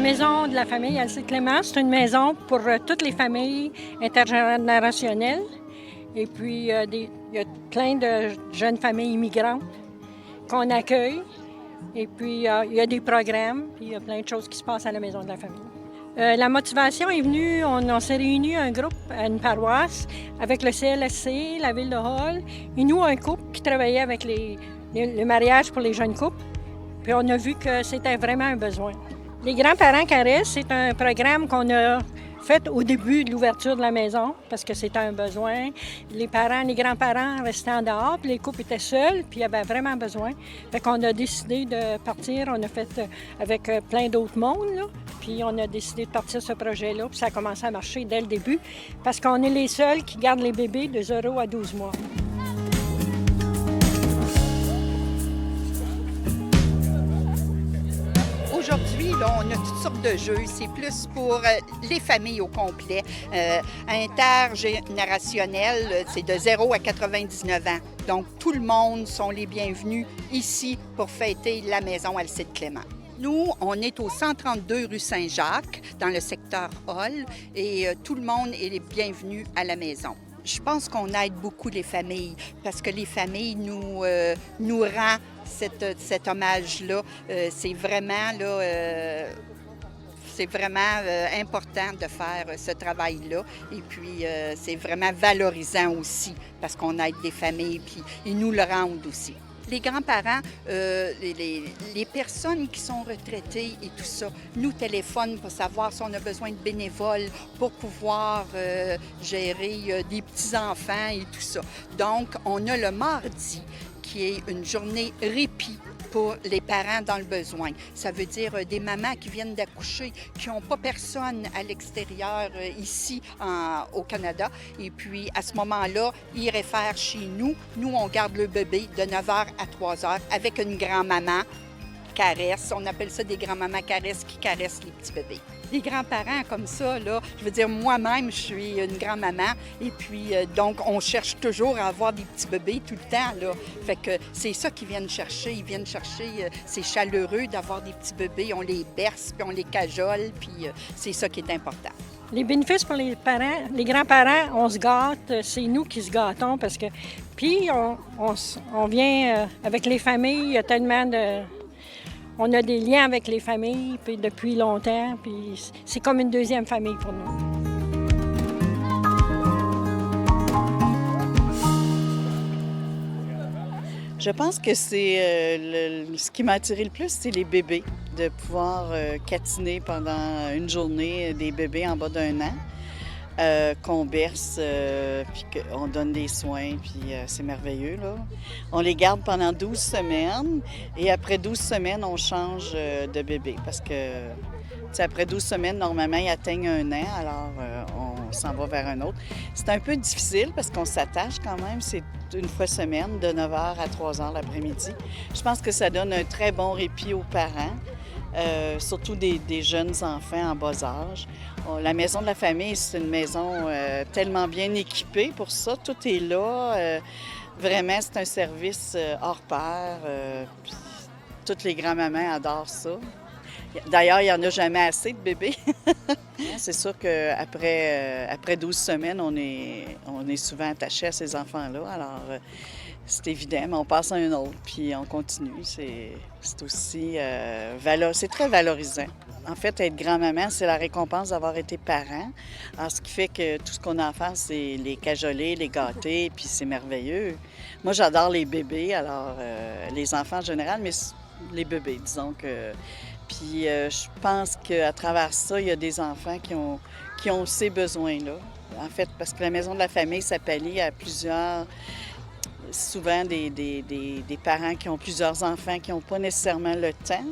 maison de la famille Alcide Clément, c'est une maison pour toutes les familles intergénérationnelles. Et puis, il y a plein de jeunes familles immigrantes qu'on accueille. Et puis, il y a des programmes, puis il y a plein de choses qui se passent à la maison de la famille. La motivation est venue, on s'est réunis un groupe à une paroisse avec le CLSC, la ville de Hall, et nous, un couple qui travaillait avec le mariage pour les jeunes couples. Puis on a vu que c'était vraiment un besoin. Les grands-parents Caresse, c'est un programme qu'on a fait au début de l'ouverture de la maison parce que c'était un besoin. Les grands-parents restaient en dehors, puis les couples étaient seuls, puis il y avait vraiment besoin. Fait qu'on a décidé de partir, on a fait avec plein d'autres mondes, là. Puis on a décidé de partir ce projet-là, puis ça a commencé à marcher dès le début parce qu'on est les seuls qui gardent les bébés de 0 à 12 mois. Aujourd'hui, là, on a toutes sortes de jeux. C'est plus pour les familles au complet. Intergénérationnel, c'est de 0 à 99 ans. Donc, tout le monde sont les bienvenus ici pour fêter la maison Alcide Clément. Nous, on est au 132 rue Saint-Jacques, dans le secteur Hall, et tout le monde est les bienvenus à la maison. Je pense qu'on aide beaucoup les familles parce que les familles nous rendent cet hommage-là. C'est vraiment important de faire ce travail-là. Et puis, c'est vraiment valorisant aussi parce qu'on aide des familles, puis ils nous le rendent aussi. Les grands-parents, les personnes qui sont retraitées et tout ça, nous téléphonent pour savoir si on a besoin de bénévoles pour pouvoir gérer des petits-enfants et tout ça. Donc, on a le mardi qui est une journée répit pour les parents dans le besoin. Ça veut dire des mamans qui viennent d'accoucher, qui n'ont pas personne à l'extérieur ici au Canada. Et puis, à ce moment-là, ils réfèrent chez nous. Nous, on garde le bébé de 9h à 3h avec une grand-maman caresse. On appelle ça des grands-mamans caresses qui caressent les petits bébés. Les grands-parents comme ça, là, je veux dire, moi-même, je suis une grand-maman et puis donc on cherche toujours à avoir des petits bébés tout le temps, là. Fait que c'est ça qu'ils viennent chercher. Ils viennent chercher, c'est chaleureux d'avoir des petits bébés. On les berce, puis on les cajole, puis c'est ça qui est important. Les bénéfices pour les parents, les grands-parents, on se gâte, c'est nous qui se gâtons parce que... Puis on vient avec les familles, il y a tellement de... On a des liens avec les familles puis depuis longtemps, puis c'est comme une deuxième famille pour nous. Je pense que c'est ce qui m'a attiré le plus, c'est les bébés, de pouvoir catiner pendant une journée des bébés en bas d'1 an. Qu'on berce, puis qu'on donne des soins, puis c'est merveilleux, là. On les garde pendant 12 semaines et après 12 semaines, on change de bébé parce que, après 12 semaines, normalement, ils atteignent 1 an, alors on s'en va vers un autre. C'est un peu difficile parce qu'on s'attache quand même, c'est une fois semaine, de 9h à 3h l'après-midi. Je pense que ça donne un très bon répit aux parents. Surtout des jeunes enfants en bas âge. La maison de la famille, c'est une maison tellement bien équipée pour ça. Tout est là. Vraiment, c'est un service hors pair. Puis toutes les grands-mamans adorent ça. D'ailleurs, il n'y en a jamais assez de bébés. C'est sûr qu'après 12 semaines, on est souvent attaché à ces enfants-là. Alors, c'est évident, mais on passe à un autre, puis on continue. C'est aussi... c'est très valorisant. En fait, être grand-maman, c'est la récompense d'avoir été parent. Alors, ce qui fait que tout ce qu'on a à faire, c'est les cajoler, les gâter, puis c'est merveilleux. Moi, j'adore les bébés, alors les enfants en général, mais les bébés, disons que... Puis je pense qu'à travers ça, il y a des enfants qui ont ces besoins-là. En fait, parce que la maison de la famille, ça pallie à plusieurs... Souvent des parents qui ont plusieurs enfants qui n'ont pas nécessairement le temps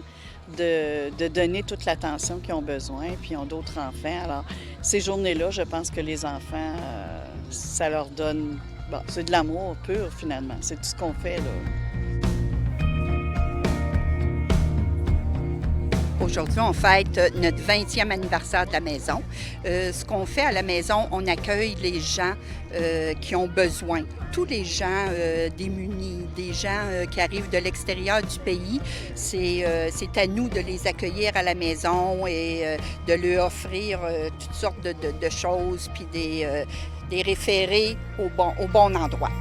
de donner toute l'attention qu'ils ont besoin, puis ils ont d'autres enfants. Alors, ces journées-là, je pense que les enfants, ça leur donne... Bon, c'est de l'amour pur, finalement. C'est tout ce qu'on fait, là. Aujourd'hui, on fête notre 20e anniversaire de la maison. Ce qu'on fait à la maison, on accueille les gens qui ont besoin. Tous les gens démunis, des gens qui arrivent de l'extérieur du pays, c'est à nous de les accueillir à la maison et de leur offrir toutes sortes de choses, puis des référés au bon endroit.